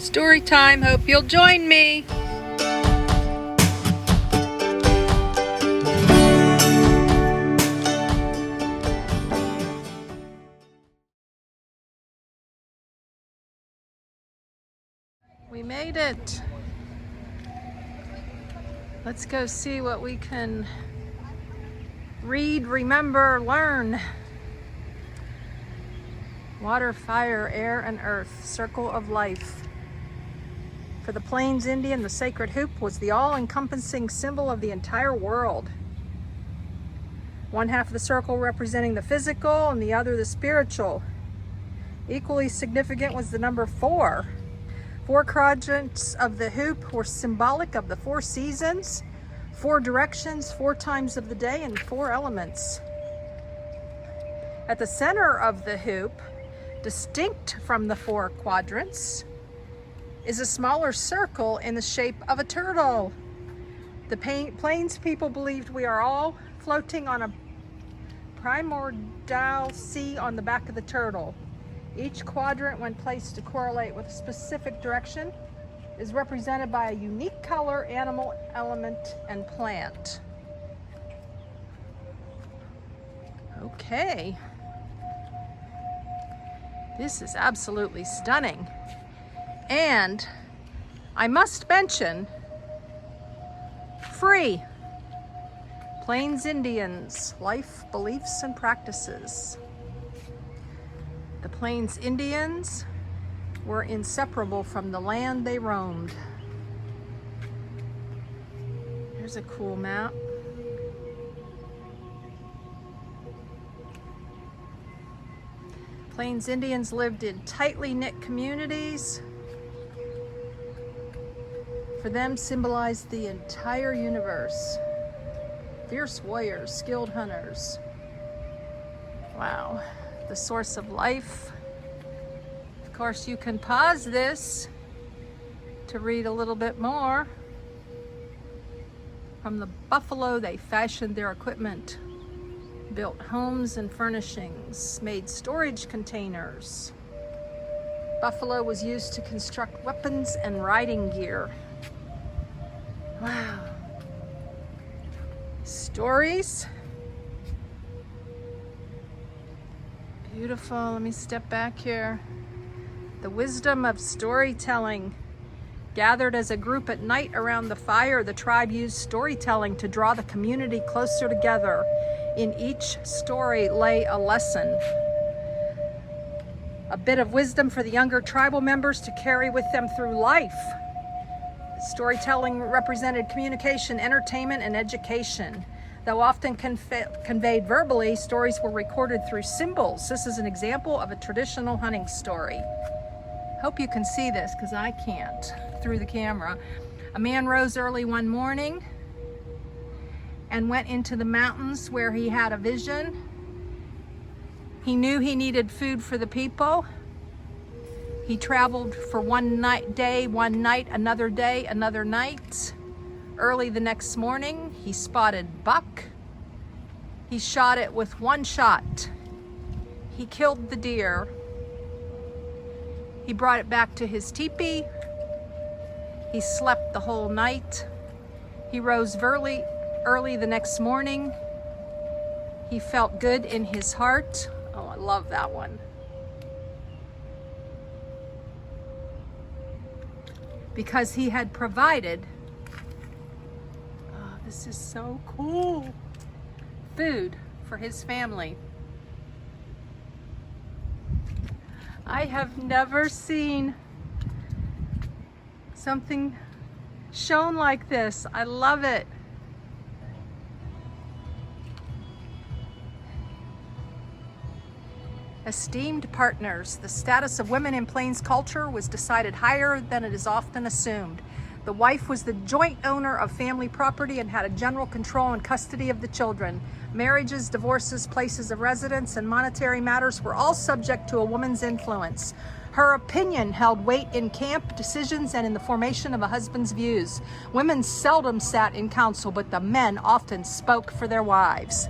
Story time. Hope you'll join me. We made it. Let's go see what we can read, remember, learn. Water, fire, air, and earth, circle of life. For the Plains Indian, the sacred hoop was the all-encompassing symbol of the entire world. One half of the circle representing the physical and the other the spiritual. Equally significant was the number 4. 4 quadrants of the hoop were symbolic of the 4 seasons, 4 directions, 4 times of the day, and 4 elements. At the center of the hoop, distinct from the 4 quadrants, is a smaller circle in the shape of a turtle. The Plains people believed we are all floating on a primordial sea on the back of the turtle. Each quadrant, when placed to correlate with a specific direction, is represented by a unique color, animal, element, and plant. Okay. This is absolutely stunning. And I must mention, free. Plains Indians, life, beliefs, and practices. The Plains Indians were inseparable from the land they roamed. Here's a cool map. Plains Indians lived in tightly knit communities. For them, symbolized the entire universe. Fierce warriors, skilled hunters. Wow. The source of life. Of course, you can pause this to read a little bit more. From the buffalo, they fashioned their equipment, built homes and furnishings, made storage containers. Buffalo was used to construct weapons and riding gear. Wow. Stories. Beautiful. Let me step back here. The wisdom of storytelling. Gathered as a group at night around the fire, the tribe used storytelling to draw the community closer together. In each story lay a lesson. A bit of wisdom for the younger tribal members to carry with them through life. Storytelling represented communication, entertainment, and education. Though often conveyed verbally, stories were recorded through symbols. This is an example of a traditional hunting story. Hope you can see this, because I can't through the camera. A man rose early one morning and went into the mountains where he had a vision. He knew he needed food for the people. He traveled for one day, another day, another night. Early the next morning, he spotted buck. He shot it with one shot. He killed the deer. He brought it back to his teepee. He slept the whole night. He rose early the next morning. He felt good in his heart. Oh, I love that one. Because he had provided, oh, this is so cool, food for his family. I have never seen something shown like this. I love it. Esteemed partners. The status of women in Plains culture was decided higher than it is often assumed. The wife was the joint owner of family property and had a general control and custody of the children. Marriages, divorces, places of residence, and monetary matters were all subject to a woman's influence. Her opinion held weight in camp decisions and in the formation of a husband's views. Women seldom sat in council, but the men often spoke for their wives.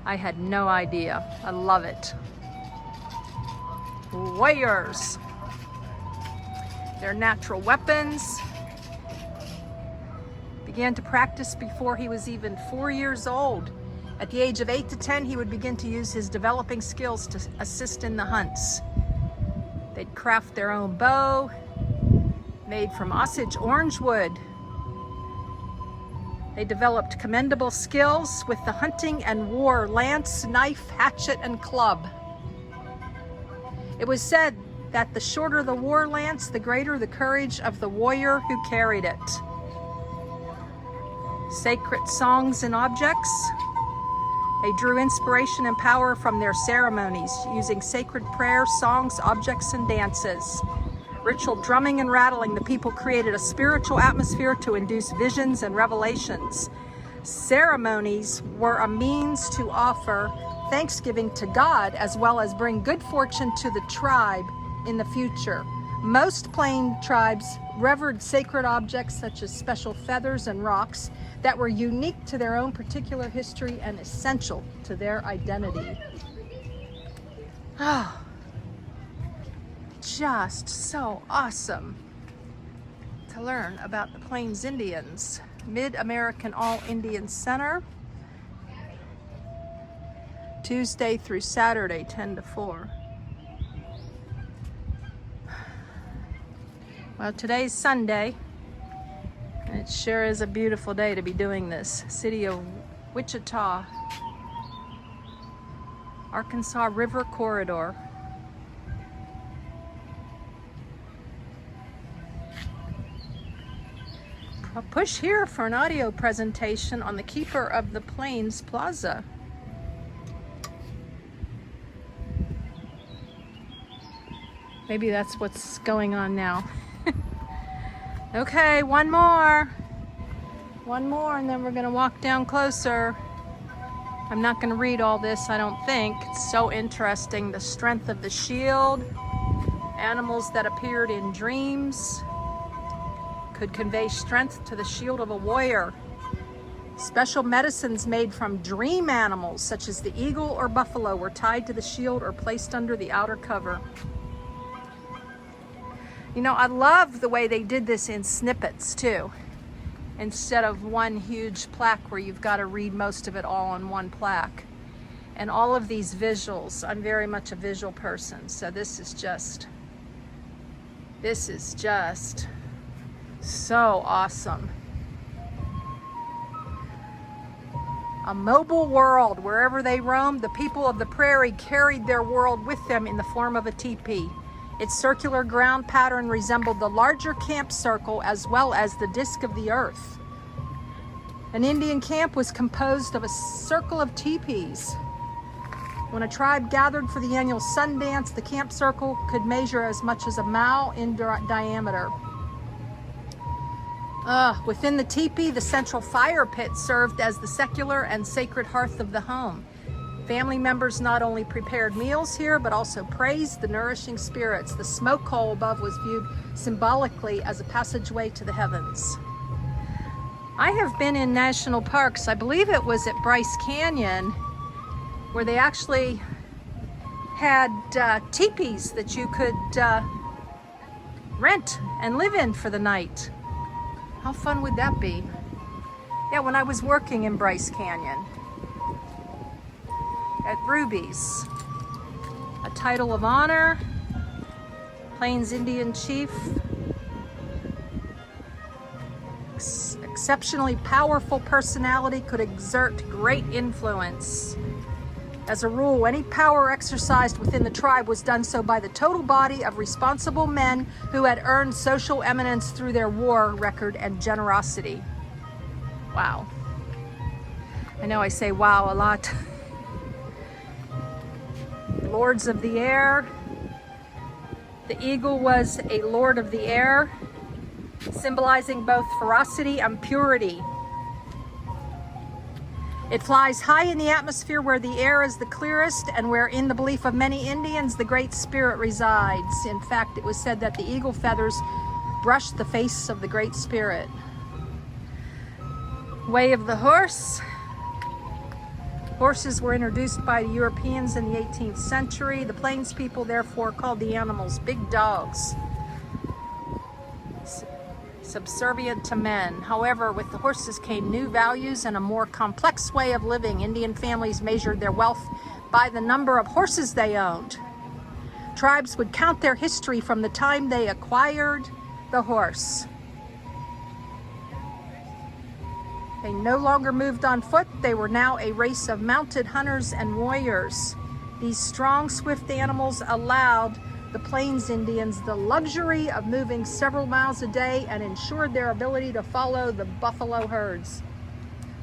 I had no idea. I love it. Warriors. their natural weapons. Began to practice before he was even 4 years old. At the age of 8 to 10, he would begin to use his developing skills to assist in the hunts. They'd craft their own bow, made from Osage orange wood. They developed commendable skills with the hunting and wore lance, knife, hatchet, and club. It was said that the shorter the war lance, the greater the courage of the warrior who carried it. Sacred songs and objects. They drew inspiration and power from their ceremonies, using sacred prayers, songs, objects, and dances. Ritual drumming and rattling, the people created a spiritual atmosphere to induce visions and revelations. Ceremonies were a means to offer thanksgiving to God, as well as bring good fortune to the tribe in the future. Most plain tribes revered sacred objects such as special feathers and rocks that were unique to their own particular history and essential to their identity. Oh, just so awesome to learn about the Plains Indians. Mid-American All-Indian Center, Tuesday through Saturday, 10 to 4. Well, today's Sunday, and it sure is a beautiful day to be doing this. City of Wichita, Arkansas River Corridor. I'll push here for an audio presentation on the Keeper of the Plains Plaza. Maybe that's what's going on now. Okay, one more, and then we're gonna walk down closer. I'm not gonna read all this, I don't think. It's so interesting. The strength of the shield, animals that appeared in dreams could convey strength to the shield of a warrior. Special medicines made from dream animals, such as the eagle or buffalo, were tied to the shield or placed under the outer cover. You know, I love the way they did this in snippets too, instead of one huge plaque where you've got to read most of it all on one plaque. And all of these visuals, I'm very much a visual person, so this is just so awesome. A mobile world. Wherever they roamed, the people of the prairie carried their world with them in the form of a teepee. Its circular ground pattern resembled the larger camp circle as well as the disk of the earth. An Indian camp was composed of a circle of teepees. When a tribe gathered for the annual sun dance, the camp circle could measure as much as a mile in diameter. Within the teepee, the central fire pit served as the secular and sacred hearth of the home. Family members not only prepared meals here, but also praised the nourishing spirits. The smoke hole above was viewed symbolically as a passageway to the heavens. I have been in national parks. I believe it was at Bryce Canyon, where they actually had teepees that you could rent and live in for the night. How fun would that be? Yeah, when I was working in Bryce Canyon at Ruby's. A title of honor, Plains Indian Chief, exceptionally powerful personality, could exert great influence. As a rule, any power exercised within the tribe was done so by the total body of responsible men who had earned social eminence through their war record and generosity. Wow. I know I say wow a lot. Lords of the air. The eagle was a lord of the air, symbolizing both ferocity and purity. It flies high in the atmosphere where the air is the clearest and where, in the belief of many Indians, the Great Spirit resides. In fact, it was said that the eagle feathers brushed the face of the Great Spirit. Way of the horse. Horses were introduced by Europeans in the 18th century. The Plains people therefore called the animals big dogs. subservient to men. However, with the horses came new values and a more complex way of living. Indian families measured their wealth by the number of horses they owned. Tribes would count their history from the time they acquired the horse. They no longer moved on foot. They were now a race of mounted hunters and warriors. These strong, swift animals allowed the Plains Indians the luxury of moving several miles a day and ensured their ability to follow the buffalo herds.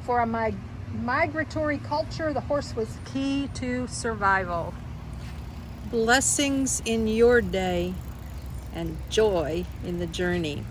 For a migratory culture, the horse was key to survival. Blessings in your day and joy in the journey.